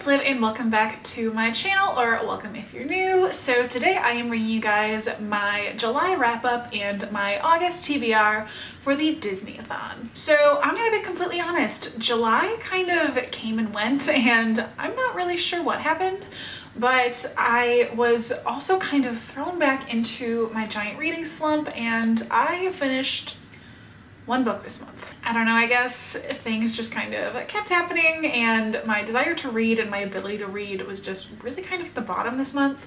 it's Liv and welcome back to my channel, or welcome if you're new. So today I am bringing you guys my July wrap up and my August TBR for the Disneyathon. So I'm gonna be completely honest, July kind of came and went and I'm not really sure what happened, but I was also kind of thrown back into my giant reading slump and I finished one book this month. I don't know, I guess things just kind of kept happening and my desire to read and my ability to read was just really kind of at the bottom this month.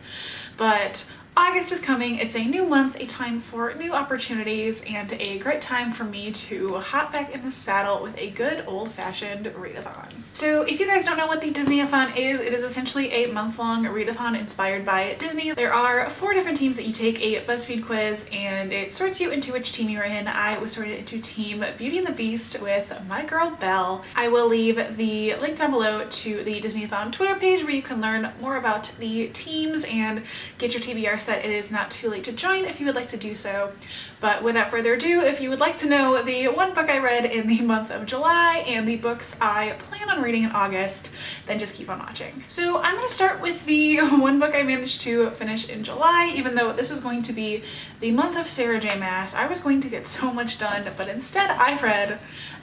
But August is coming, it's a new month, a time for new opportunities, and a great time for me to hop back in the saddle with a good old-fashioned readathon. So if you guys don't know what the Disneyathon is, it is essentially a month-long readathon inspired by Disney. There are 4 different teams that you take a BuzzFeed quiz and it sorts you into which team you're in. I was sorted into Team Beauty and the Beast with my girl Belle. I will leave the link down below to the Disneyathon Twitter page where you can learn more about the teams and get your TBR set. It is not too late to join if you would like to do so. But without further ado, if you would like to know the one book I read in the month of July and the books I plan on reading in August, then just keep on watching. So I'm going to start with the one book I managed to finish in July. Even though this was going to be the month of Sarah J. Maas, I was going to get so much done, but instead I read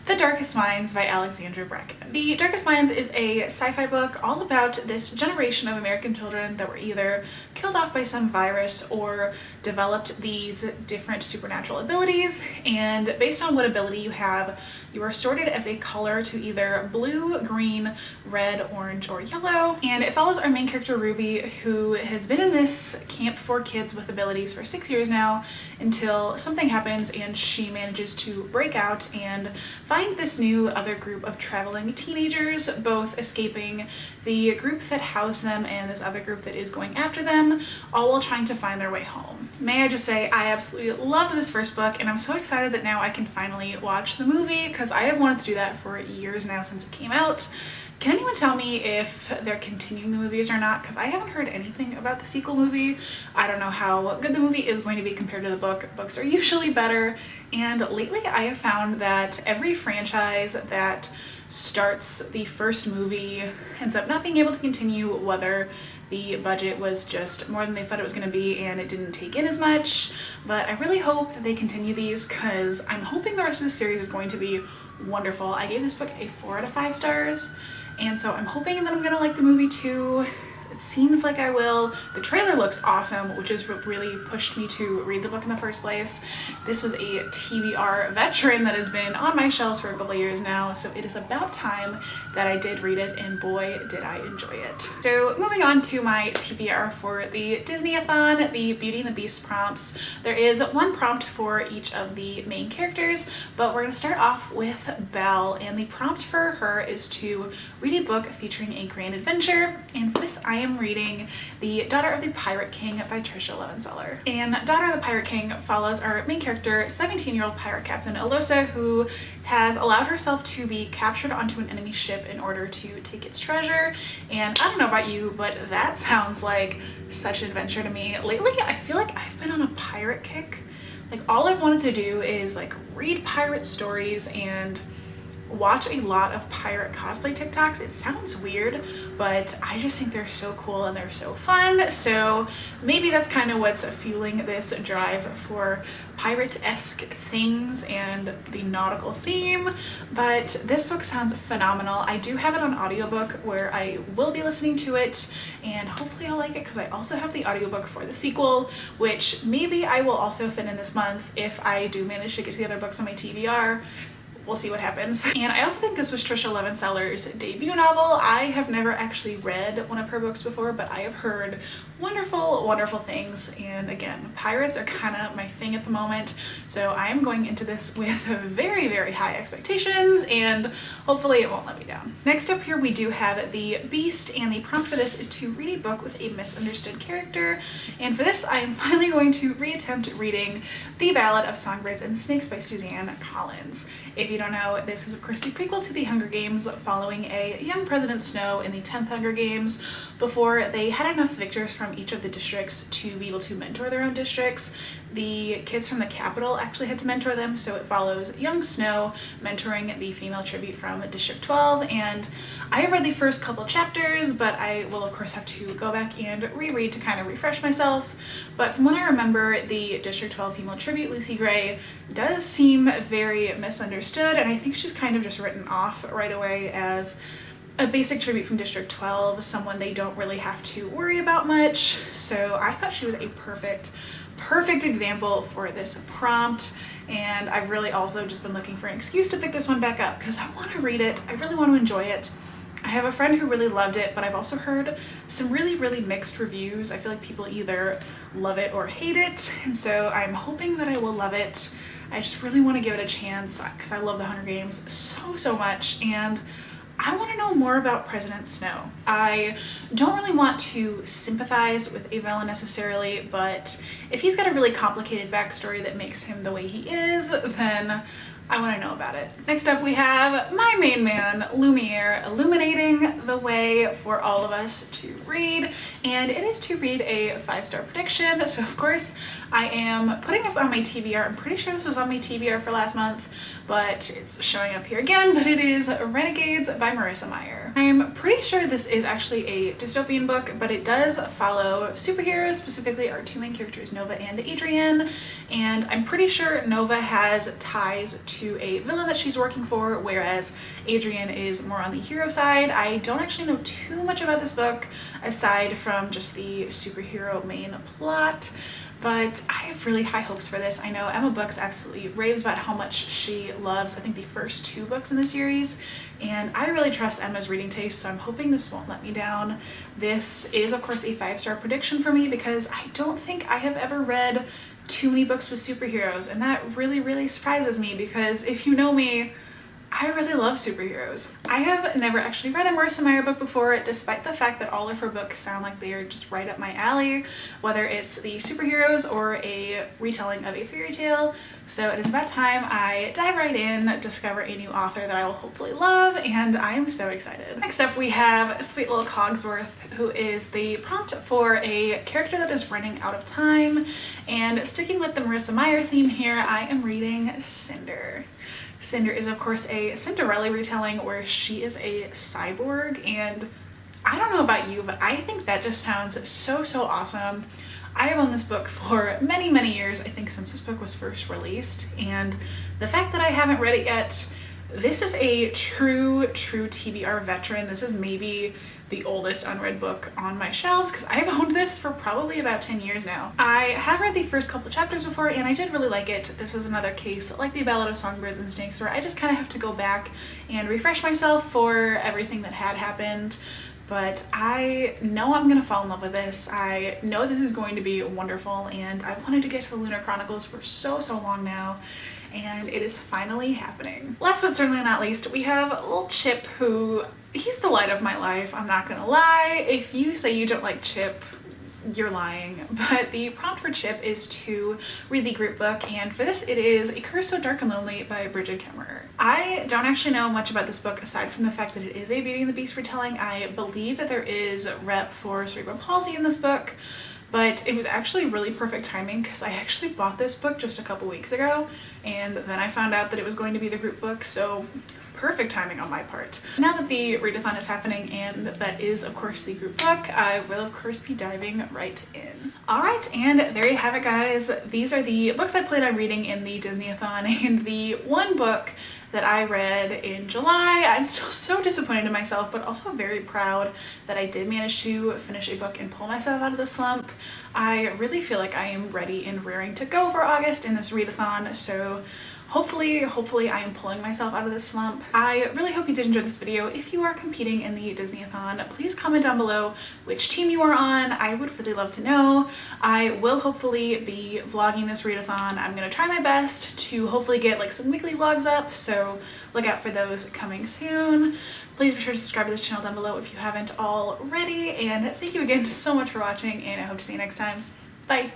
The Darkest Minds by Alexandra Bracken. The Darkest Minds is a sci-fi book all about this generation of American children that were either killed off by some virus or developed these different supernatural abilities, and based on what ability you have, you are sorted as a color to either blue, green, red, orange, or yellow. And it follows our main character Ruby, who has been in this camp for kids with abilities for 6 years now until something happens and she manages to break out and find this new other group of traveling teenagers, both escaping the group that housed them and this other group that is going after them, all while trying to find their way home. May I just say, I absolutely loved this first book and I'm so excited that now I can finally watch the movie, because I have wanted to do that for years now since it came out. Can anyone tell me if they're continuing the movies or not? Because I haven't heard anything about the sequel movie. I don't know how good the movie is going to be compared to the book. Books are usually better, and lately I have found that every franchise that starts the first movie ends up not being able to continue, whether the budget was just more than they thought it was going to be and it didn't take in as much. But I really hope that they continue these, because I'm hoping the rest of the series is going to be wonderful. I gave this book a 4 out of 5 stars, and so I'm hoping that I'm gonna like the movie too. It seems like I will. The trailer looks awesome, which is what really pushed me to read the book in the first place. This was a TBR veteran that has been on my shelves for a couple of years now, so it is about time that I did read it, and boy did I enjoy it. So moving on to my TBR for the Disneyathon, the Beauty and the Beast prompts. There is one prompt for each of the main characters, but we're going to start off with Belle, and the prompt for her is to read a book featuring a grand adventure, and for this I am reading The Daughter of the Pirate King by Trisha Levenseller. And Daughter of the Pirate King follows our main character, 17-year-old pirate captain Elosa, who has allowed herself to be captured onto an enemy ship in order to take its treasure. And I don't know about you, but that sounds like such an adventure to me. Lately, I feel like I've been on a pirate kick. Like, all I've wanted to do is like read pirate stories and watch a lot of pirate cosplay TikToks. It sounds weird, but I just think they're so cool and they're so fun. So maybe that's kind of what's fueling this drive for pirate-esque things and the nautical theme. But this book sounds phenomenal. I do have it on audiobook where I will be listening to it, and hopefully I'll like it, because I also have the audiobook for the sequel, which maybe I will also fit in this month if I do manage to get to the other books on my TBR. We'll see what happens. And I also think this was Trisha Levenseller's debut novel. I have never actually read one of her books before, but I have heard wonderful, wonderful things. And again, pirates are kind of my thing at the moment. So I am going into this with very, very high expectations, and hopefully it won't let me down. Next up here, we do have The Beast, and the prompt for this is to read a book with a misunderstood character. And for this, I am finally going to reattempt reading The Ballad of Songbirds and Snakes by Suzanne Collins. If you don't know, this is of course the prequel to the Hunger Games, following a young President Snow in the 10th Hunger Games before they had enough victors from each of the districts to be able to mentor their own districts. The kids from the capital actually had to mentor them, so it follows young Snow mentoring the female tribute from District 12, and I have read the first couple chapters, but I will of course have to go back and reread to kind of refresh myself. But from what I remember, the District 12 female tribute, Lucy Gray, does seem very misunderstood, and I think she's kind of just written off right away as a basic tribute from District 12, someone they don't really have to worry about much. So I thought she was a perfect example for this prompt, and I've really also just been looking for an excuse to pick this one back up because I want to read it. I really want to enjoy it. I have a friend who really loved it, but I've also heard some really mixed reviews. I feel like people either love it or hate it, and so I'm hoping that I will love it. I just really want to give it a chance because I love the Hunger Games so much, and I want to know more about President Snow. I don't really want to sympathize with a villain necessarily, but if he's got a really complicated backstory that makes him the way he is, then I want to know about it. Next up we have my main man, Lumiere, illuminating the way for all of us to read, and it is to read a 5-star prediction. So of course I am putting this on my TBR. I'm pretty sure this was on my TBR for last month, but it's showing up here again, but it is Renegades by Marissa Meyer. I'm pretty sure this is actually a dystopian book, but it does follow superheroes, specifically our two main characters, Nova and Adrienne, and I'm pretty sure Nova has ties to a villain that she's working for, whereas Adrienne is more on the hero side. I don't actually know too much about this book aside from just the superhero main plot, but I have really high hopes for this. I know Emma Books absolutely raves about how much she loves, I think, the first 2 books in the series, and I really trust Emma's reading taste, so I'm hoping this won't let me down. This is of course a 5-star prediction for me because I don't think I have ever read too many books with superheroes, and that really surprises me because if you know me, I really love superheroes. I have never actually read a Marissa Meyer book before, despite the fact that all of her books sound like they are just right up my alley, whether it's the superheroes or a retelling of a fairy tale. So it is about time I dive right in, discover a new author that I will hopefully love, and I am so excited. Next up we have sweet little Cogsworth, who is the prompt for a character that is running out of time. And sticking with the Marissa Meyer theme here, I am reading Cinder. Cinder is of course a Cinderella retelling where she is a cyborg, and I don't know about you, but I think that just sounds so awesome. I have owned this book for many years, I think since this book was first released, and the fact that I haven't read it yet, this is a true TBR veteran. This is maybe the oldest unread book on my shelves because I've owned this for probably about 10 years now. I have read the first couple chapters before and I did really like it. This was another case like the Ballad of Songbirds and Snakes where I just kind of have to go back and refresh myself for everything that had happened. But I know I'm gonna fall in love with this. I know this is going to be wonderful, and I've wanted to get to the Lunar Chronicles for so long now, and it is finally happening. Last but certainly not least, we have little Chip, who, he's the light of my life, I'm not gonna lie. If you say you don't like Chip, you're lying. But the prompt for Chip is to read the group book, and for this it is A Curse So Dark and Lonely by Bridget Kemmerer. I don't actually know much about this book aside from the fact that it is a Beauty and the Beast retelling. I believe that there is rep for cerebral palsy in this book, but it was actually really perfect timing because I actually bought this book just a couple weeks ago, and then I found out that it was going to be the group book, so perfect timing on my part. Now that the readathon is happening, and that is of course the group book, I will of course be diving right in. Alright, and there you have it guys. These are the books I plan on reading in the Disneyathon, and the one book that I read in July. I'm still so disappointed in myself, but also very proud that I did manage to finish a book and pull myself out of the slump. I really feel like I am ready and raring to go for August in this readathon, so hopefully I am pulling myself out of this slump. I really hope you did enjoy this video. If you are competing in the Disneyathon, please comment down below which team you are on. I would really love to know. I will hopefully be vlogging this readathon. I'm gonna try my best to hopefully get like some weekly vlogs up, so look out for those coming soon. Please be sure to subscribe to this channel down below if you haven't already, and thank you again so much for watching, and I hope to see you next time. Bye!